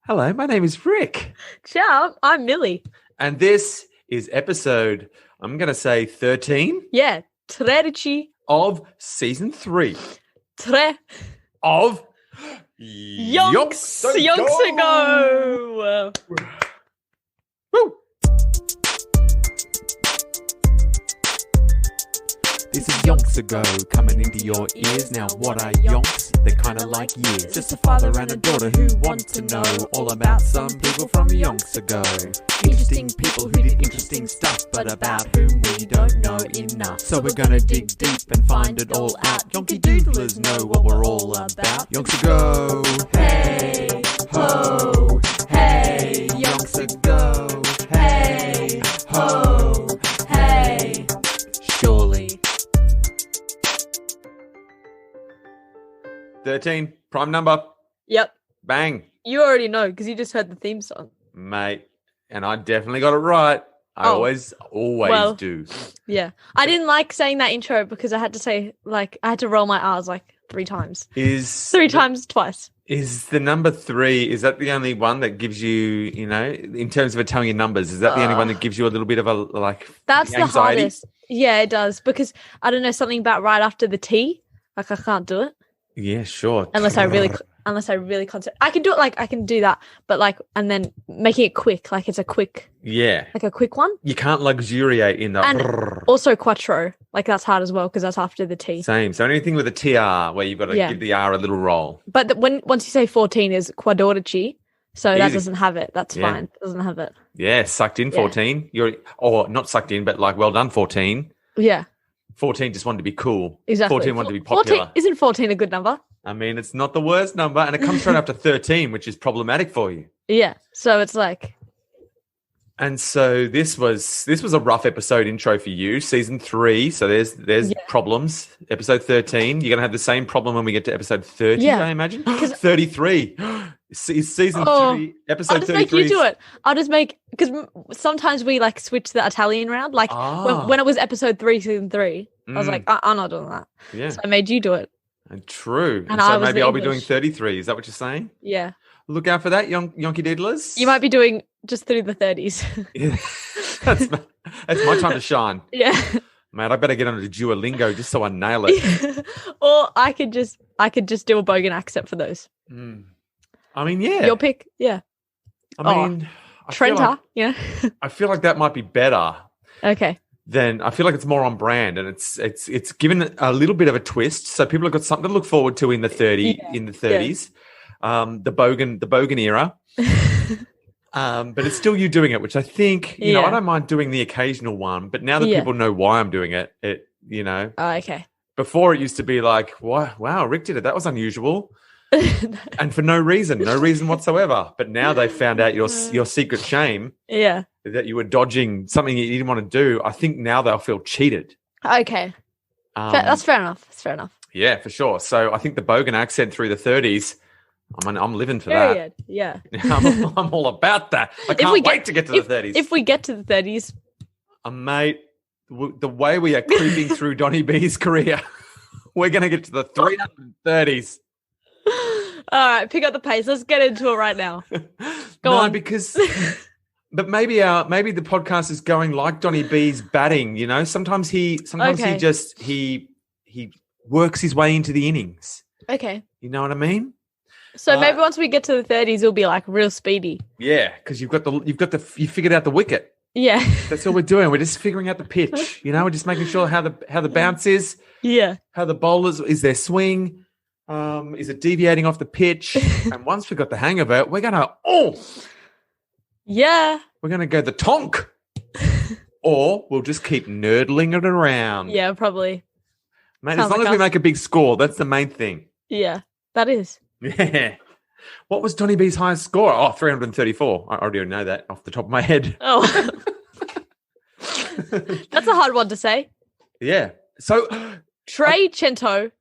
Hello, my name is Rick. Ciao, I'm Millie. And this is episode, I'm going to say 13 Yeah, 13. of season 3 Tre. of Yonks Ago. Ago. Woo. This is Yonks Ago coming into your ears. Now, what are yonks? They're kind of like years. Just a father and a daughter who want to know all about some people from Yonks Ago. Interesting people who did interesting stuff, but about whom we don't know enough. So we're gonna dig deep and find it all out. Yonky doodlers know what we're all about. Yonks Ago. Hey ho. Hey. Yonks Ago. Hey ho. Hey. Surely. 13, prime number. Yep, Bang. you already know because you just heard the theme song. Mate, and I definitely got it right. I always do. Yeah, I didn't like saying that intro because I had to say, I had to roll my R's 3 times. Twice. Is the number 3, is that the only one that gives you, in terms of Italian numbers, is that the only one that gives you a little bit of That's the anxiety? hardest. Yeah, it does because I don't know, something about right after the T. I can't do it. Yeah, sure. Unless I really concentrate. I can do it, I can do that, but and then making it quick, it's a quick. Yeah. A quick one. You can't luxuriate in the. And also quattro, that's hard as well because that's after the T. Same. So anything with a TR where you've got to give the R a little roll. But once you say 14 is quatordici, so that doesn't have it. That's fine. It doesn't have it. Yeah, sucked in 14. Or not sucked in, but well done 14. Yeah. 14 just wanted to be cool. Exactly. 14 wanted to be popular. Isn't 14 a good number? I mean, it's not the worst number, and it comes straight after 13, which is problematic for you. Yeah. So it's And so this was a rough episode intro for you, season 3. So there's problems. Episode 13, you're gonna have the same problem when we get to episode 30. I imagine. 33 is season 3, episode 33. I'll just make you do it. I'll just make, because sometimes we switch the Italian round. When it was episode 3, season 3, I was I'm not doing that. Yeah. So I made you do it. And true. And so maybe I'll be doing 33. Is that what you're saying? Yeah. Look out for that, Yonky Diddlers. You might be doing just through the 30s. Yeah. That's my time to shine. Yeah. Mate, I better get onto Duolingo just so I nail it. Or I could just do a Bogan accent for those. I mean, yeah. Your pick, yeah. I mean, Trenta, yeah. I feel like that might be better. Okay. Then I feel like it's more on brand, and it's given a little bit of a twist, so people have got something to look forward to in the 30s. The Bogan era. But it's still you doing it, which I think, I don't mind doing the occasional one, but now that people know why I'm doing it, Oh, okay. Before it used to be wow, Rick did it. That was unusual. And for no reason whatsoever. But now they found out your secret shame. Yeah. That you were dodging something you didn't want to do. I think now they'll feel cheated. Okay. That's fair enough. Yeah, for sure. So I think the Bogan accent through the 30s, I'm living for that. Yeah. I'm all about that. I can't wait to get to the 30s. If we get to the 30s. Mate, the way we are creeping through Donny B's career, we're going to get to the 330s. All right, pick up the pace. Let's get into it right now. Go on. Because... But maybe the podcast is going like Donny B's batting, Sometimes he works his way into the innings. Okay. You know what I mean? So maybe once we get to the 30s, it'll be real speedy. Yeah, because you figured out the wicket. Yeah. That's all we're doing. We're just figuring out the pitch. We're just making sure how the bounce is. Yeah. How the bowlers, is their swing? Is it deviating off the pitch? And once we've got the hang of it, we're gonna yeah. We're going to go the tonk. Or we'll just keep nerdling it around. Yeah, probably. Mate, as long as we make a big score, that's the main thing. Yeah, that is. Yeah. What was Donny B's highest score? 334. I already know that off the top of my head. Oh. That's a hard one to say. Yeah. So. Trey Cento.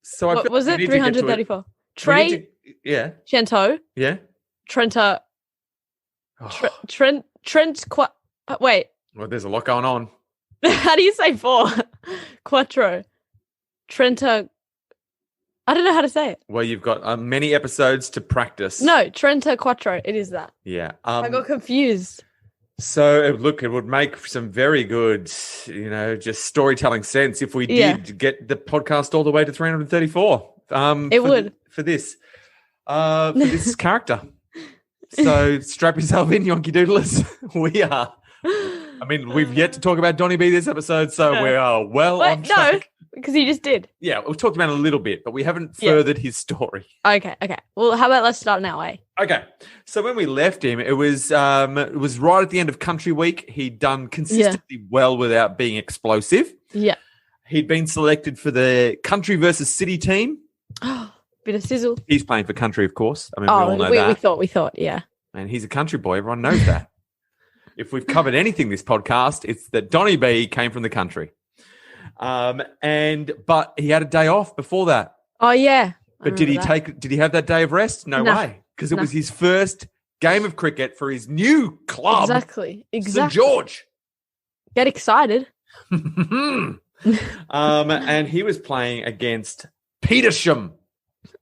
So I was it 334? Trey. Yeah. Cento. Yeah. Trenta. Trent. Wait. Well, there's a lot going on. How do you say 4? Quattro. Trenta. I don't know how to say it. Well, you've got many episodes to practice. No, Trenta Quattro. It is that. Yeah. I got confused. So, look, it would make some very good, just storytelling sense if we did get the podcast all the way to 334. It would. For this character. So, strap yourself in, Yonky Doodlers. We are. I mean, we've yet to talk about Donny B this episode, so we are on track. No, because you just did. Yeah, we've talked about it a little bit, but we haven't furthered his story. Okay. Well, how about let's start now, eh? Okay. So when we left him, it was right at the end of Country Week. He'd done consistently well without being explosive. Yeah. He'd been selected for the Country versus City team. Bit of sizzle. He's playing for Country, of course. I mean, we all know that. We thought, yeah. And he's a country boy. Everyone knows that. If we've covered anything this podcast, it's that Donny B came from the country. But he had a day off before that. Oh yeah. But did he have that day of rest? No way. Because it was his first game of cricket for his new club. Exactly. St. George. Get excited. And he was playing against Petersham.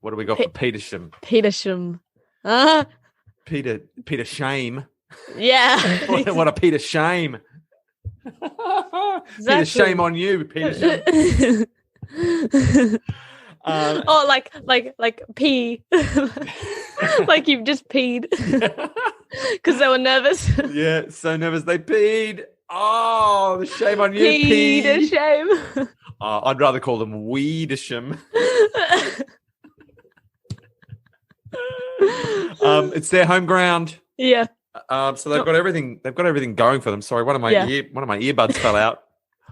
What do we got for Petersham? Petersham. Peter Shame. Yeah. What a Peter Shame. Exactly. Peter, shame on you, Peter Shame. Like pee. Like you've just peed. Because they were nervous. Yeah, so nervous they peed. Oh, the shame on you, Peter Shame. I'd rather call them Weedisham. It's their home ground. Yeah. So they've got everything. They've got everything going for them. Sorry, one of my earbuds fell out.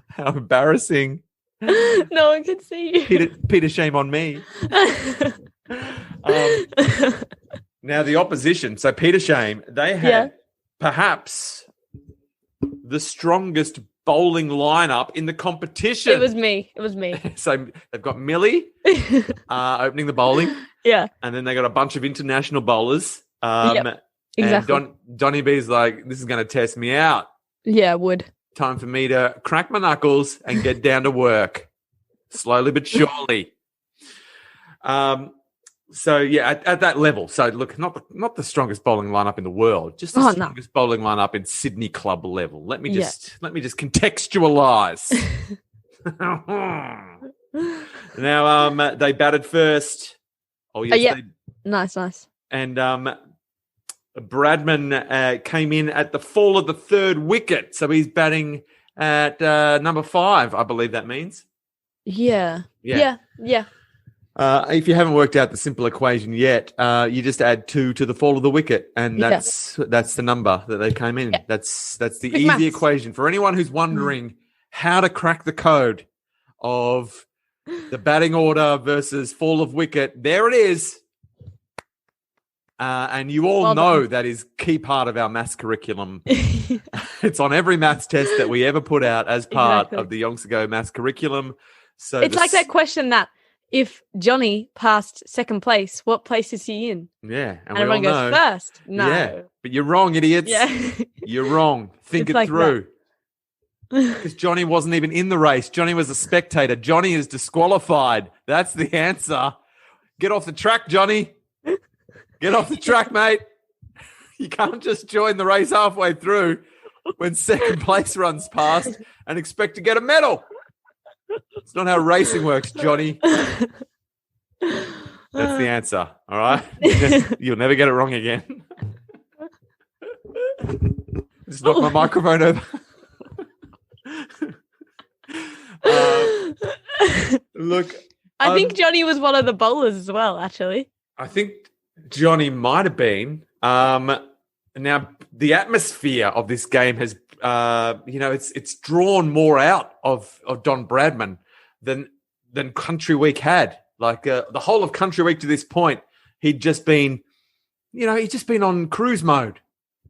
How embarrassing! No one can see you. Peter, shame on me. Now the opposition. So Peter Shame, they had perhaps the strongest bowling lineup in the competition. It was me. So they've got Millie opening the bowling. Yeah. And then they got a bunch of international bowlers. Exactly. And Donny B's like, this is going to test me out. Yeah, it would. Time for me to crack my knuckles and get down to work. Slowly but surely. So, yeah, at that level. So, look, not the strongest bowling lineup in the world, just the strongest bowling lineup in Sydney club level. Let me just contextualise. Now, they batted first. Oh, yes. Nice. And Bradman came in at the fall of the third wicket. So he's batting at number 5, I believe that means. Yeah. If you haven't worked out the simple equation yet, you just add 2 to the fall of the wicket, and that's the number that they came in. Yeah. That's the easy equation. For anyone who's wondering how to crack the code of the batting order versus fall of wicket, there it is. And you all know that is key part of our maths curriculum. It's on every maths test that we ever put out as part of the Yonks Ago maths curriculum. So it's like that question that if Johnny passed second place, what place is he in? Yeah. And everyone goes first. No. Yeah. But you're wrong, idiots. Yeah. You're wrong. Think it through. Because Johnny wasn't even in the race. Johnny was a spectator. Johnny is disqualified. That's the answer. Get off the track, Johnny. Get off the track, mate. You can't just join the race halfway through when second place runs past and expect to get a medal. It's not how racing works, Johnny. That's the answer, all right? You'll never get it wrong again. Just knock my microphone over. Look. I think Johnny was one of the bowlers as well, actually. I think Johnny might have been. Now, the atmosphere of this game has, it's drawn more out of Don Bradman than Country Week had. Like the whole of Country Week to this point, he'd just been on cruise mode.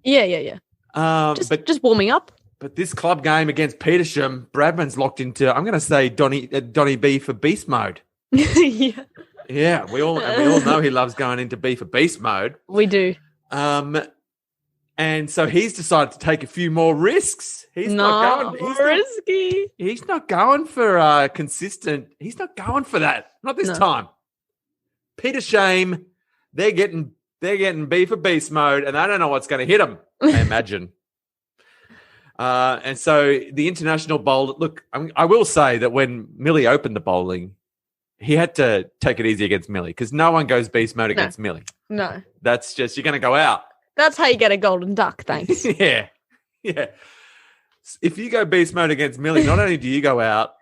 Yeah. Just warming up. But this club game against Petersham, Bradman's locked into, I'm going to say Donny B for beast mode. Yeah. Yeah, we all know he loves going into B for beast mode. We do. And so he's decided to take a few more risks. He's not risky. He's not going for consistent. He's not going for that. Not this time. Peter Shame, they're getting B for beast mode, and they don't know what's going to hit them, I imagine. And so the international bowl, look, I will say that when Millie opened the bowling, he had to take it easy against Millie because no one goes beast mode against Millie. No. That's just, you're going to go out. That's how you get a golden duck, thanks. Yeah. If you go beast mode against Millie, not only do you go out,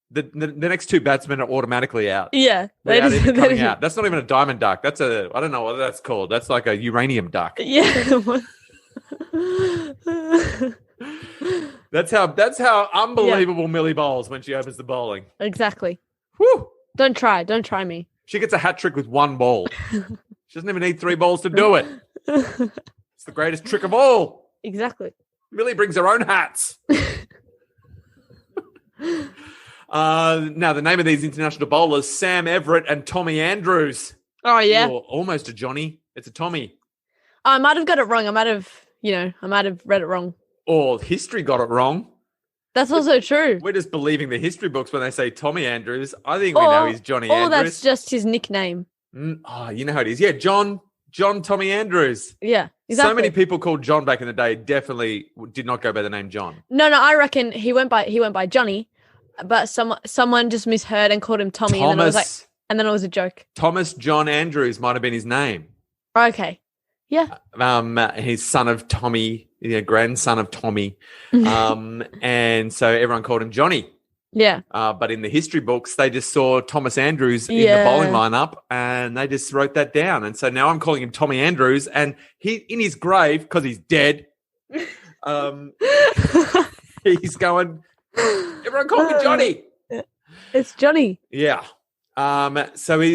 the next two batsmen are automatically out. Yeah. Without even coming out. That's not even a diamond duck. That's I don't know what that's called. That's like a uranium duck. Yeah. That's how unbelievable Millie bowls when she opens the bowling. Exactly. Whew. Don't try me. She gets a hat trick with one ball. She doesn't even need 3 balls to do it. It's the greatest trick of all. Exactly. Millie brings her own hats. Now, the name of these international bowlers, Sam Everett and Tommy Andrews. Oh, yeah. Ooh, almost a Johnny. It's a Tommy. I might have got it wrong. I might have read it wrong. Or history got it wrong. That's also true. We're just believing the history books when they say Tommy Andrews. I think we know he's Johnny Andrews. Or that's just his nickname. You know how it is. Yeah, John Tommy Andrews. Yeah, exactly. So many people called John back in the day definitely did not go by the name John. No, I reckon he went by Johnny, but someone just misheard and called him Tommy, and then it was a joke. Thomas John Andrews might have been his name. Okay. Yeah. He's son of Tommy, grandson of Tommy. And so everyone called him Johnny. Yeah. But in the history books, they just saw Thomas Andrews in the bowling lineup and they just wrote that down. And so now I'm calling him Tommy Andrews, and he, in his grave, because he's dead, he's going, everyone call me Johnny. It's Johnny. Yeah. So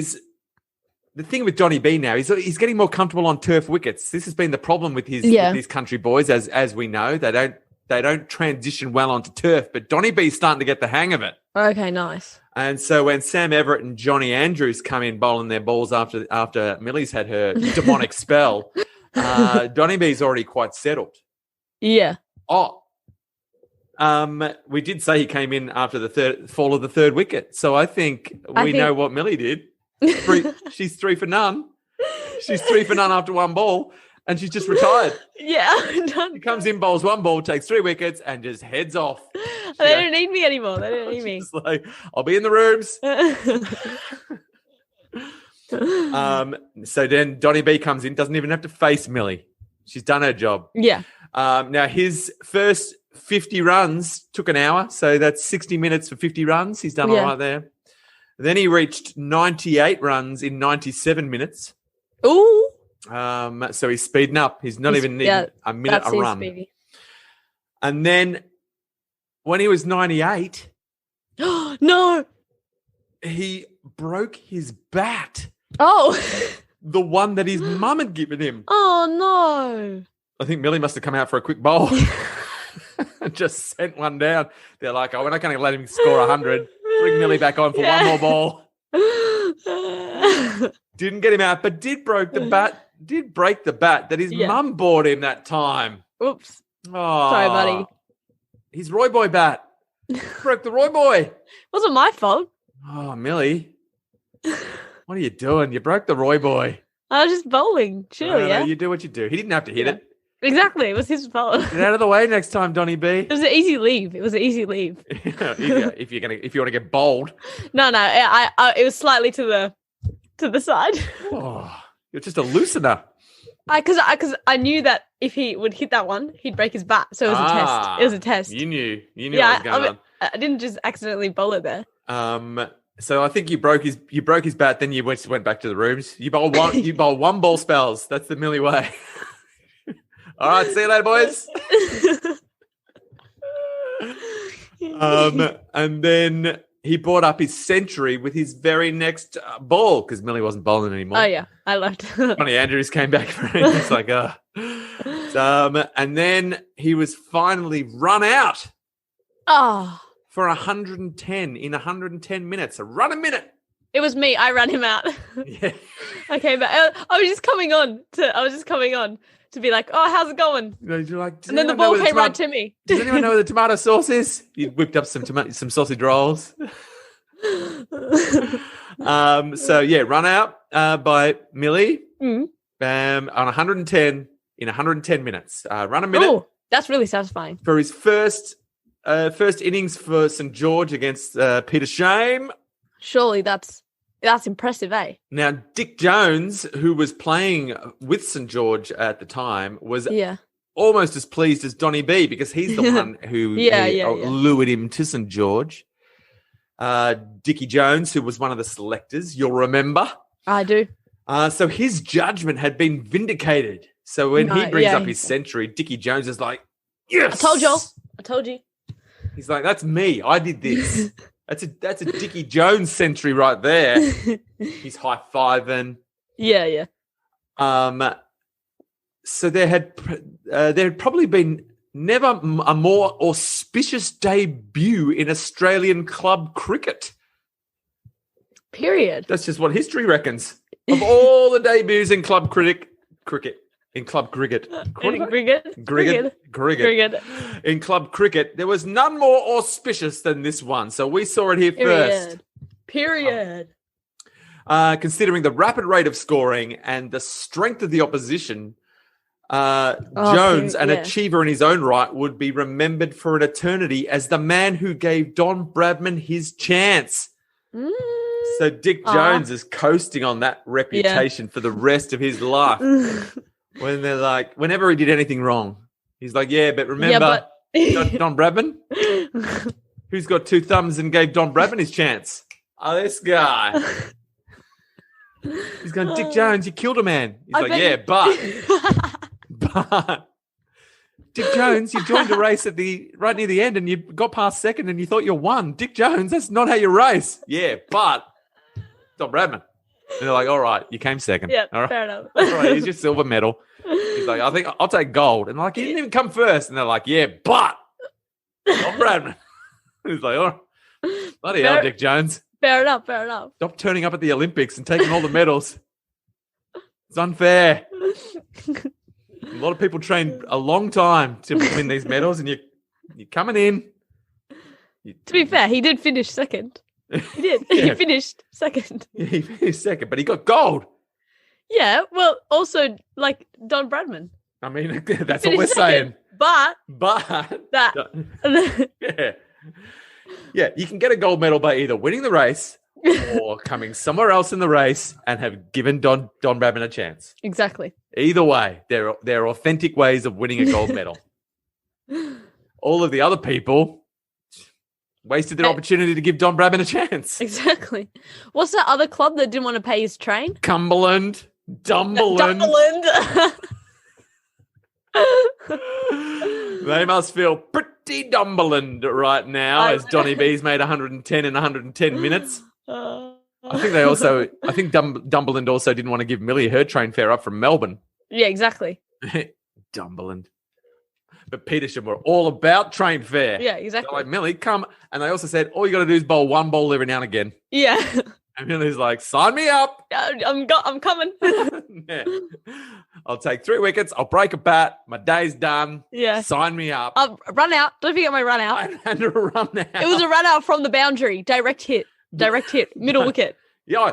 the thing with Donny B now, he's getting more comfortable on turf wickets. This has been the problem with his country boys, as we know. They don't transition well onto turf, but Donny B's starting to get the hang of it. Okay, nice. And so when Sam Everett and Johnny Andrews come in bowling their balls after Millie's had her demonic spell, Donny B's already quite settled. Yeah. We did say he came in after the fall of the third wicket. So I think we know what Millie did. She's 3 for none. She's 3 for none after one ball, and she's just retired. Yeah. She comes in, bowls one ball, takes 3 wickets, and just heads off. They don't need me anymore. They don't need me. Like, I'll be in the rooms. So then Donny B comes in, doesn't even have to face Millie. She's done her job. Yeah. Now his first 50 runs took an hour, so that's 60 minutes for 50 runs. He's done all right there. Then he reached 98 runs in 97 minutes. Ooh. So he's speeding up. He's not even needing a minute a run. Speedy. And then when he was 98, no, he broke his bat. Oh. The one that his mum had given him. Oh, no. I think Millie must have come out for a quick bowl and just sent one down. They're like, we're not going to let him score 100. Bring Millie back on for one more ball. Didn't get him out, but did break the bat that his mum bought him that time. Oops. Oh, sorry, buddy. His Roy Boy bat. Broke the Roy Boy. Wasn't my fault. Oh, Millie. What are you doing? You broke the Roy Boy. I was just bowling. Chill, No, you do what you do. He didn't have to hit it. Exactly. It was his fault. Get out of the way next time, Donny B. It was an easy leave. If you want to get bowled. No. It was slightly to the side. Oh, you're just a loosener. Because I knew that if he would hit that one, he'd break his bat. So it was a test. It was a test. You knew what was going on. I didn't just accidentally bowl it there. So I think you broke his bat. Then you went back to the rooms. You bowl one ball spells. That's the Millie way. All right, see you later, boys. And then he brought up his century with his very next ball because Millie wasn't bowling anymore. Oh, yeah. I left. Johnny Andrews came back for it. It's like, and then he was finally run out for 110 in 110 minutes. A run a minute. It was me. I ran him out. Yeah. Okay, but I was just coming on to be like, oh, how's it going? You're like, and then the ball came right to me. Does anyone know where the tomato sauce is? You whipped up some sausage rolls. Run out by Millie Mm. on 110 in 110 minutes. Run a minute. Oh, that's really satisfying. For his first innings for St. George against Peter Shame. Surely that's impressive, eh? Now, Dick Jones, who was playing with St. George at the time, was almost as pleased as Donny B because he's the one who lured him to St. George. Dickie Jones, who was one of the selectors, you'll remember. I do. So his judgment had been vindicated. So when he brings up his century, Dickie Jones is like, yes! I told you. He's like, that's me. I did this. That's a Dickie Jones century right there. He's high-fiving. Yeah. So there had probably been never a more auspicious debut in Australian club cricket. Period. That's just what history reckons. Of all the debuts in club cricket. In club cricket. In club cricket, there was none more auspicious than this one. So we saw it here first. Period. Considering the rapid rate of scoring and the strength of the opposition, Jones, an achiever in his own right, would be remembered for an eternity as the man who gave Don Bradman his chance. So Dick Jones is coasting on that reputation for the rest of his life. When they're like, whenever he did anything wrong, he's like, but remember Don Bradman? Who's got two thumbs and gave Don Bradman his chance? Oh, this guy. He's going, Dick Jones, you killed a man. He's but Dick Jones, you joined a race right near the end and you got past second and you thought you won. Dick Jones, that's not how you race. Yeah, but Don Bradman. And they're like, all right, you came second. Yeah, all right. fair enough. All right, here's your silver medal. He's like, I think I'll take gold. And like, he didn't even come first. And they're like, yeah, but Don Bradman. He's like, oh, bloody hell, Dick Jones. Fair enough. Stop turning up at the Olympics and taking all the medals. It's unfair. A lot of people train a long time to win these medals, and you're coming in. To be fair, he did finish second. He did. He finished second. Yeah, he finished second, but he got gold. Yeah, well, also, like, Don Bradman. I mean, that's what we're saying. But that. Yeah, you can get a gold medal by either winning the race or coming somewhere else in the race and have given Don Bradman a chance. Exactly. Either way, there are authentic ways of winning a gold medal. All of the other people wasted their opportunity to give Don Bradman a chance. Exactly. What's that other club that didn't want to pay his train? Cumberland. Dumberland. They must feel pretty Dumberland right now as Donny B's made 110 in 110 minutes. I think Dumberland also didn't want to give Millie her train fare up from Melbourne. Yeah, exactly. Dumberland. But Petersham were all about train fare. Yeah, exactly. They're like, Millie, come. And they also said, all you got to do is bowl one bowl every now and again. Yeah. And Millie's like, sign me up. I'm coming. Yeah. I'll take 3 wickets. I'll break a bat. My day's done. Yeah. Sign me up. Run out. Don't forget my run out. And a run out. It was a run out from the boundary. Direct hit. Middle wicket. Yeah.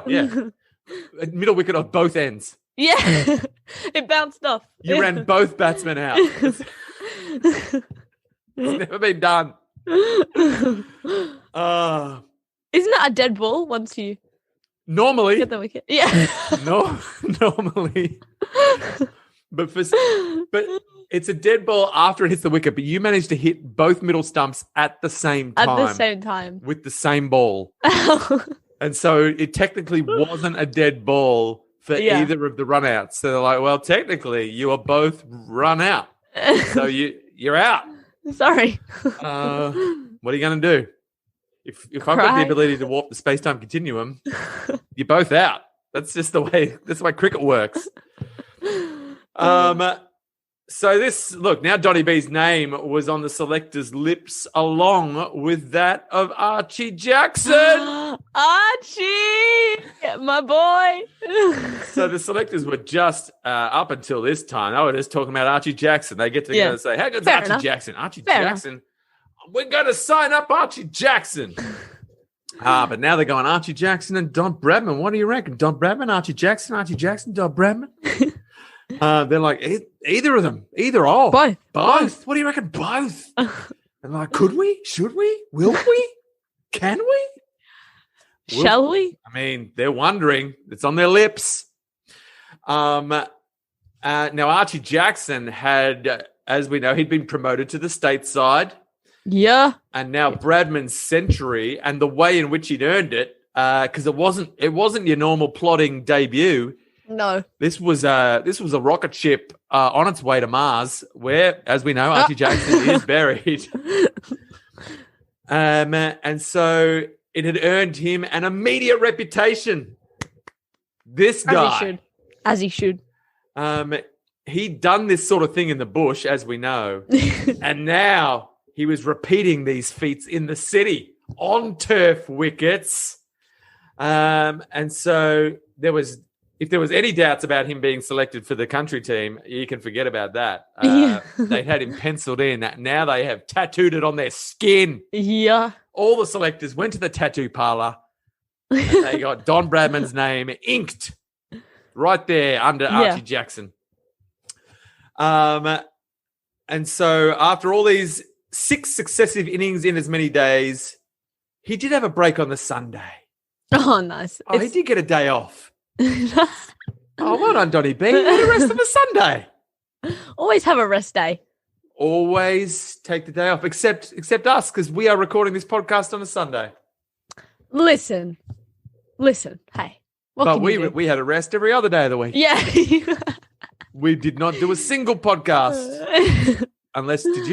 Middle wicket on both ends. Yeah. It bounced off. You ran both batsmen out. It's never been done. Isn't that a dead ball once you normally get the wicket? Yeah. Normally. But it's a dead ball after it hits the wicket, but you managed to hit both middle stumps at the same time. At the same time. With the same ball. And so it technically wasn't a dead ball for either of the run-outs. So they're like, well, technically you are both run out. So you're out. Sorry. What are you going to do? If I've got the ability to warp the space-time continuum, you're both out. That's just the way cricket works. So now Donny B's name was on the selector's lips along with that of Archie Jackson. Archie, my boy. So the selectors were just, up until this time, they were just talking about Archie Jackson. They get together and say, how good's Archie Jackson? Archie Jackson. We're going to sign up Archie Jackson. But now they're going Archie Jackson and Don Bradman. What do you reckon? Don Bradman, Archie Jackson, Don Bradman? They're like, either of them, either or. Both. What do you reckon? Both. And like, could we? Should we? Will we? Can we? Shall we? I mean, they're wondering. It's on their lips. Now, Archie Jackson had, as we know, he'd been promoted to the stateside. Yeah. And now Bradman's century and the way in which he'd earned it, because it wasn't your normal plodding debut. No. This was a rocket ship on its way to Mars, where, as we know, Archie Jackson is buried. And so it had earned him an immediate reputation. This guy. As he should. He'd done this sort of thing in the bush, as we know. And now he was repeating these feats in the city on turf wickets. And so if there was any doubts about him being selected for the country team, you can forget about that. They had him penciled in. Now they have tattooed it on their skin. Yeah. All the selectors went to the tattoo parlor. And they got Don Bradman's name inked right there under Archie Jackson. And so after all these 6 successive innings in as many days, he did have a break on the Sunday. Oh, nice. He did get a day off. Well done, Donny B. You had a rest of a Sunday. Always have a rest day. Always take the day off, except us, because we are recording this podcast on a Sunday. Listen. Hey, but we had a rest every other day of the week. Yeah. We did not do a single podcast. Unless, did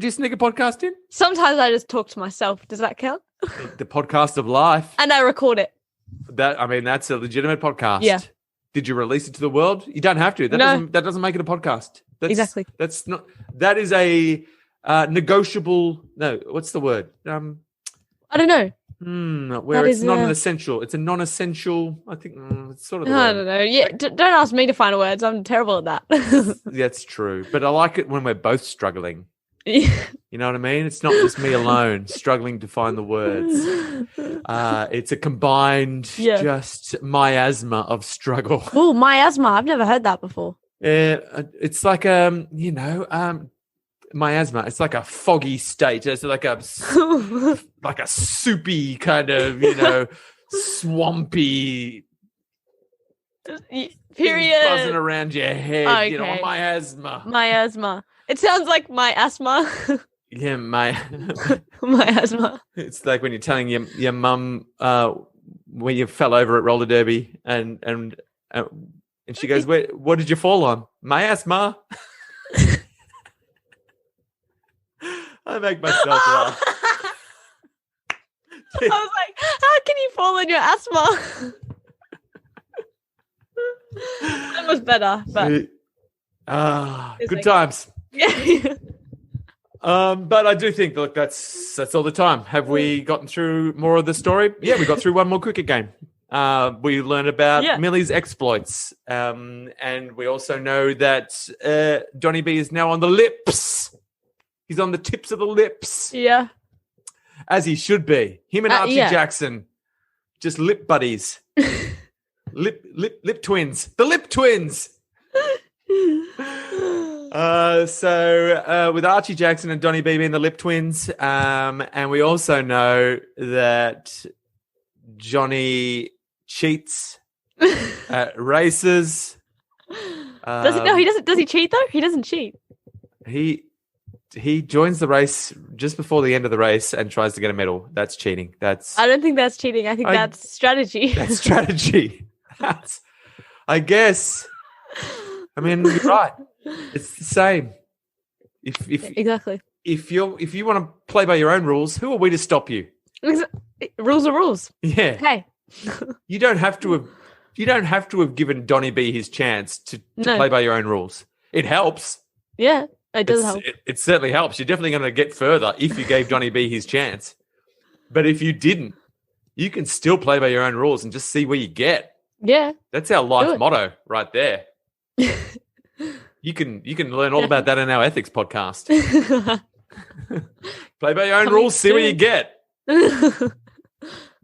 you sneak a podcast in? Sometimes I just talk to myself. Does that count? The podcast of life. And I record it. That's a legitimate podcast. Yeah. Did you release it to the world? You don't have to. That doesn't make it a podcast. Exactly. That is a negotiable. No, what's the word? I don't know. Where it's not an essential. It's a non-essential. I think it's sort of. I don't know. Yeah, don't ask me to find words. I'm terrible at that. That's true, but I like it when we're both struggling. Yeah. You know what I mean? It's not just me alone struggling to find the words. It's a combined, just miasma of struggle. Oh, miasma! I've never heard that before. It's like miasma. It's like a foggy state. It's like a soupy kind of, swampy period buzzing around your head. Okay. Miasma. Miasma. It sounds like my asthma. Yeah, my asthma. It's like when you're telling your mum where you fell over at roller derby and she goes, what did you fall on? My asthma. I make myself laugh. I was like, how can you fall on your asthma? That was better, but good times. Yeah. But I do think, look, that's all the time. Have we gotten through more of the story? Yeah, we got through one more cricket game. We learned about Millie's exploits. And we also know that Donny B is now on the lips. He's on the tips of the lips. Yeah. As he should be. Him and Archie Jackson, just lip buddies. lip twins. The lip twins. So with Archie Jackson and Donny B being the lip twins, and we also know that Johnny cheats at races. Does he cheat though? He doesn't cheat. He joins the race just before the end of the race and tries to get a medal. That's cheating. I don't think that's cheating. I think that's strategy. That's strategy. I guess. I mean, you're right. It's the same. Exactly. If you want to play by your own rules, who are we to stop you? Rules are rules. Yeah. Hey. You don't have to have given Donny B his chance to play by your own rules. It helps. Yeah, it does help. It certainly helps. You're definitely going to get further if you gave Donny B his chance. But if you didn't, you can still play by your own rules and just see where you get. Yeah. That's our life motto right there. You can learn all about that in our ethics podcast. Play by your own rules, see where you get.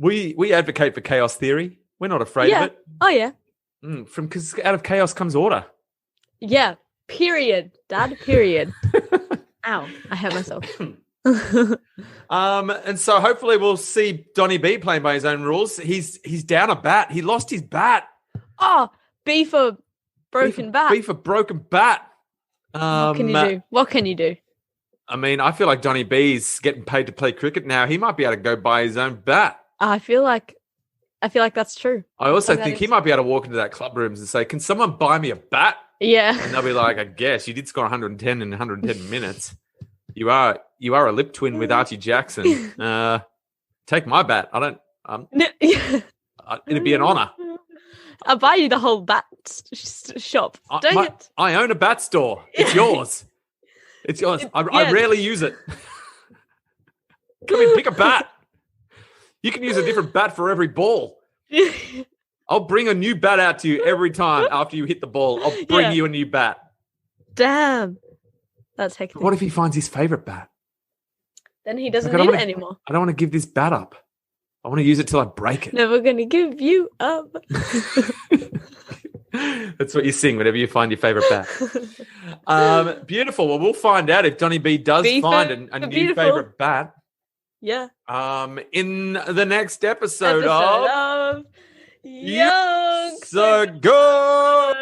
We advocate for chaos theory. We're not afraid of it. Oh yeah. Because out of chaos comes order. Yeah. Period, Dad. Period. Ow! I hurt myself. And so hopefully we'll see Donny B playing by his own rules. He's down a bat. He lost his bat. Oh, B for broken bat. B for broken bat. What can you do? What can you do? I mean, I feel like Donny B's getting paid to play cricket now. He might be able to go buy his own bat. I feel like that's true. I also think he might be able to walk into that club rooms and say, "Can someone buy me a bat?" Yeah. And they'll be like, "I guess you did score 110 in 110 minutes. You are a lip twin with Archie Jackson. Take my bat. I don't. It'd be an honor. I'll buy you the whole bat shop. I own a bat store. It's yours. It's yours. I rarely use it. Come in, pick a bat. You can use a different bat for every ball. I'll bring a new bat out to you every time after you hit the ball. I'll bring you a new bat. Damn. That's hectic. What if he finds his favorite bat? Then he doesn't need it anymore. I don't want to give this bat up. I want to use it till I break it. Never going to give you up. That's what you sing whenever you find your favorite bat. Beautiful. Well, we'll find out if Donny B does find a new favorite bat. Yeah. In the next episode of Yonks Ago.